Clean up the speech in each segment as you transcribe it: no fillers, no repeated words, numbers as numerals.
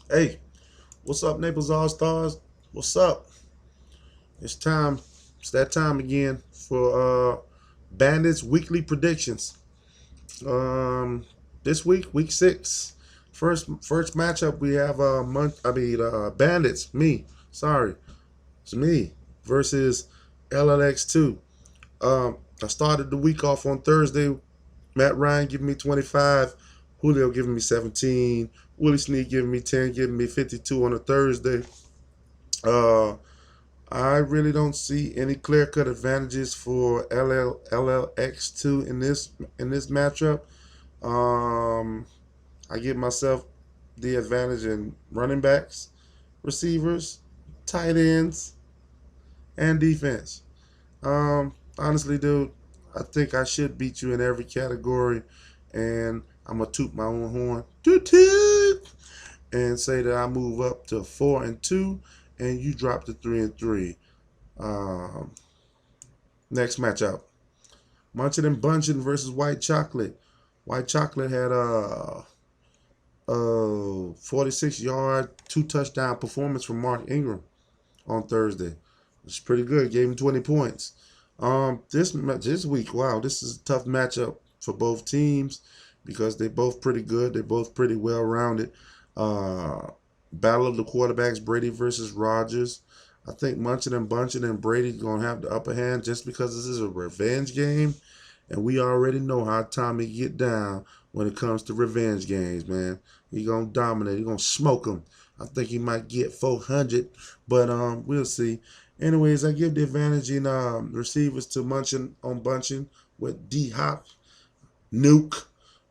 Hey, what's up, Naples All Stars? What's up? It's time. It's that time again for Bandits Weekly Predictions. Um, this week, week six, first matchup we have Bandits. It's me versus LLX2. I started the week off on Thursday. Matt Ryan giving me 25, Julio giving me 17, Willie Snead giving me 10, giving me 52 on a Thursday. Uh, I really don't see any clear cut advantages for LLX2 in this matchup. Um, I give myself the advantage in running backs, receivers, tight ends, and defense. Honestly, dude, I think I should beat you in every category, and I'm gonna toot my own horn, toot toot, and say that I move up to 4-2, and you drop to 3-3. Um, Next matchup, Munchin and Bunchin versus White Chocolate. White Chocolate had a 46-yard, two-touchdown performance from Mark Ingram on Thursday. It's pretty good. Gave him 20 points. This week, wow, this is a tough matchup for both teams because they're both pretty good. They're both pretty well rounded. Uh, Battle of the quarterbacks: Brady versus Rodgers. I think Munchin and Bunchin and Brady gonna have the upper hand just because this is a revenge game, and we already know how Tommy get down when it comes to revenge games, man. He gonna dominate. He gonna smoke him. I think he might get 400, but we'll see. Anyways, I give the advantage in receivers to Munchin on Bunchin with D Hop, Nuke.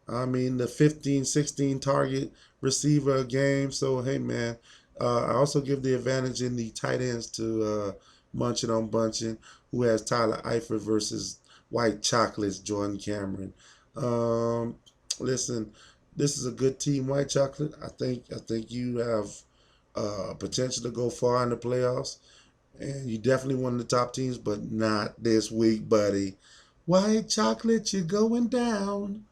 I mean, the 15, 16 target receiver a game. So, hey, man, I also give the advantage in the tight ends to Munchin on Bunchin, who has Tyler Eifert versus White Chocolates, Jordan Cameron. Um, Listen, this is a good team, White Chocolate. I think you have potential to go far in the playoffs, and you definitely one of the top teams, but not this week, buddy. White Chocolate, you're going down.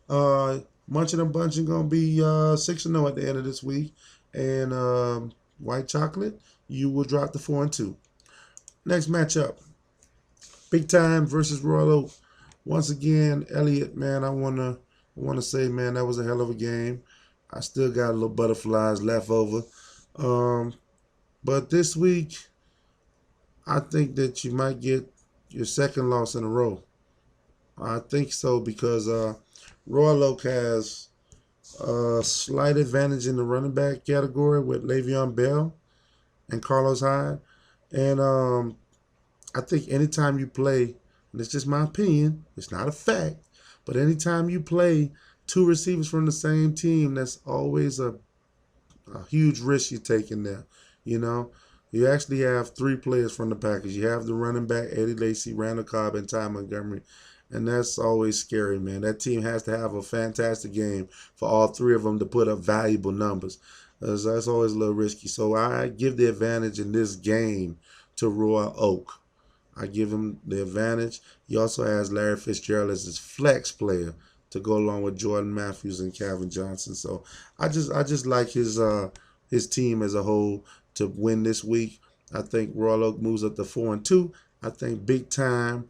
Munchin and Bunchin gonna be 6-0 at the end of this week, and White Chocolate, you will drop to 4-2. Next matchup, Big Time versus Royal Oak. Once again, Elliott, man, I wanna say, man, that was a hell of a game. I still got a little butterflies left over, um, but this week I think that you might get your second loss in a row. I think so because Royal Oak has a slight advantage in the running back category with Le'Veon Bell and Carlos Hyde. And I think anytime you play, and it's just my opinion, it's not a fact, but anytime you play two receivers from the same team, that's always a huge risk you take in there. You know, you actually have three players from the package. You have the running back, Eddie Lacy, Randall Cobb, and Ty Montgomery. And that's always scary, man. That team has to have a fantastic game for all three of them to put up valuable numbers. That's always a little risky. So I give the advantage in this game to Royal Oak. I give him the advantage. He also has Larry Fitzgerald as his flex player to go along with Jordan Matthews and Calvin Johnson. So I just like his team as a whole to win this week. I think Royal Oak moves up to 4-2. I think Big Time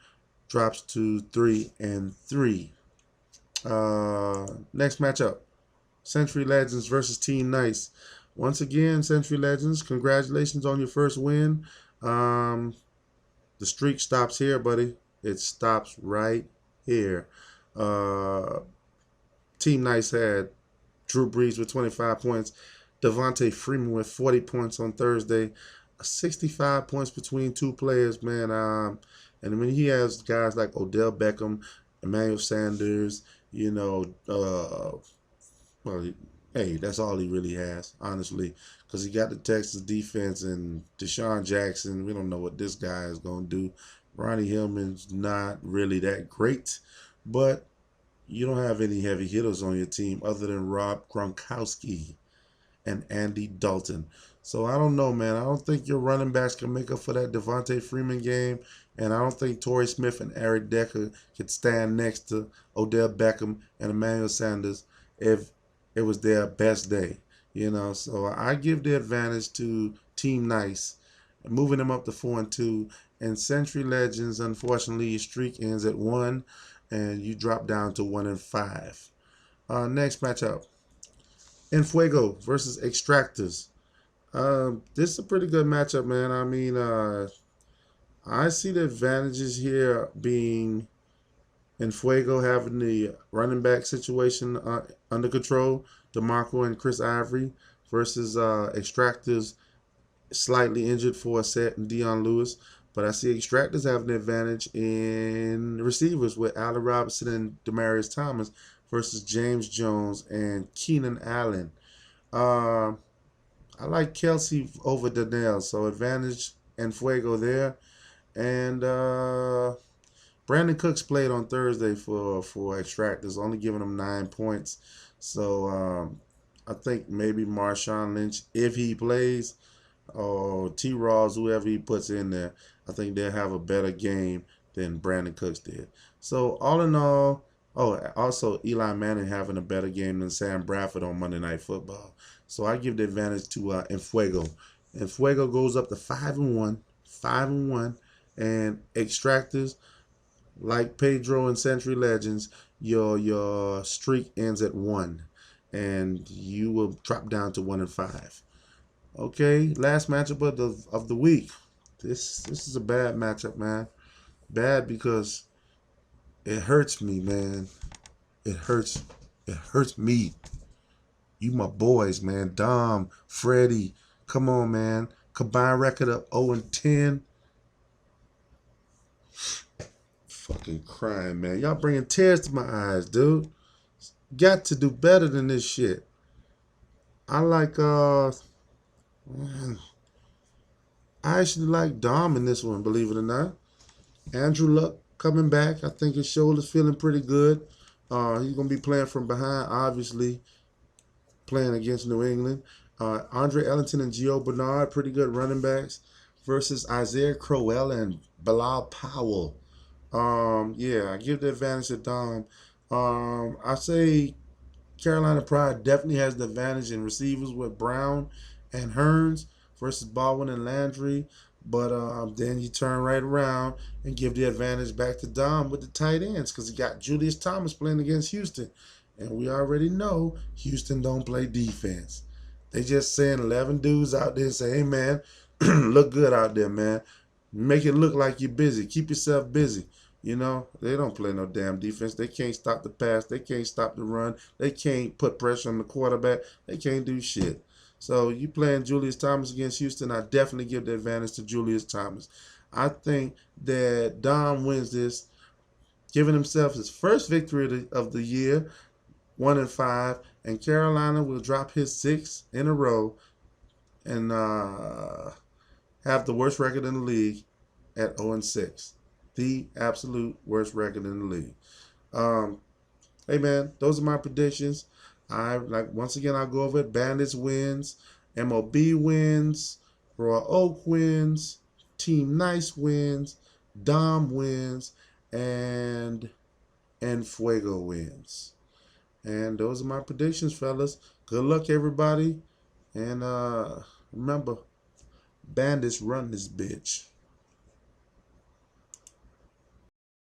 drops to 3-3. Next matchup, Century Legends versus Team Nice. Once again, Century Legends, congratulations on your first win. Um, the streak stops here, buddy. It stops right here. Uh, Team Nice had Drew Brees with 25 points, Devontae Freeman with 40 points on Thursday, 65 points between two players, man. And when he has guys like Odell Beckham, Emmanuel Sanders, well, hey, that's all he really has, honestly, because he got the Texas defense and Deshaun Jackson. We don't know what this guy is going to do. Ronnie Hillman's not really that great, but you don't have any heavy hitters on your team other than Rob Gronkowski and Andy Dalton. So I don't know, man. I don't think your running backs can make up for that Devontae Freeman game, and I don't think Torrey Smith and Eric Decker could stand next to Odell Beckham and Emmanuel Sanders if it was their best day. So I give the advantage to Team Nice, moving them up to 4-2. And Century Legends, unfortunately, your streak ends at 1, and you drop down to 1-5. Next matchup, Enfuego versus Extractors. This is a pretty good matchup, man. I mean, I see the advantages here being Enfuego having the running back situation under control, DeMarco and Chris Ivory, versus Extractors slightly injured for a set and Dion Lewis. But I see Extractors having an advantage in receivers with Allen Robinson and Demarius Thomas versus James Jones and Keenan Allen. Uh, I like Kelsey over Donnell, so advantage and Fuego there. And Brandon Cooks played on Thursday for Extractors, only giving him 9 points. So I think maybe Marshawn Lynch, if he plays, or T. Ross, whoever he puts in there, I think they'll have a better game than Brandon Cooks did. So all in all, also Eli Manning having a better game than Sam Bradford on Monday Night Football. So I give the advantage to Enfuego. Enfuego goes up to 5-1, 5-1, and Extractors, like Pedro and Century Legends, your streak ends at 1, and you will drop down to 1-5. Okay, last matchup of the week. This is a bad matchup, man. Bad because it hurts me, man. It hurts. It hurts me. You my boys, man. Dom, Freddie. Come on, man. Combined record of 0-10. Fucking crying, man. Y'all bringing tears to my eyes, dude. Got to do better than this shit. I like man, I actually like Dom in this one, believe it or not. Andrew Luck coming back. I think his shoulder's feeling pretty good. He's going to be playing from behind, obviously, playing against New England. Andre Ellington and Gio Bernard, pretty good running backs, versus Isaiah Crowell and Bilal Powell. Yeah, I give the advantage to Dom. I say Carolina Pride definitely has the advantage in receivers with Brown and Hearns versus Baldwin and Landry. But then you turn right around and give the advantage back to Dom with the tight ends because he got Julius Thomas playing against Houston. And we already know Houston don't play defense. They just send 11 dudes out there and say, hey, man, look good out there, man. Make it look like you're busy. Keep yourself busy. They don't play no damn defense. They can't stop the pass. They can't stop the run. They can't put pressure on the quarterback. They can't do shit. So you playing Julius Thomas against Houston, I definitely give the advantage to Julius Thomas. I think that Dom wins this, giving himself his first victory of the year, 1-5, and Carolina will drop his 6 in a row and have the worst record in the league at 0-6. The absolute worst record in the league. Hey man, those are my predictions. Once again I'll go over it. Bandits wins, MOB wins, Raw Oak wins, Team Nice wins, Dom wins, and Fuego wins. And those are my predictions, fellas. Good luck everybody. And remember, Bandits run this bitch.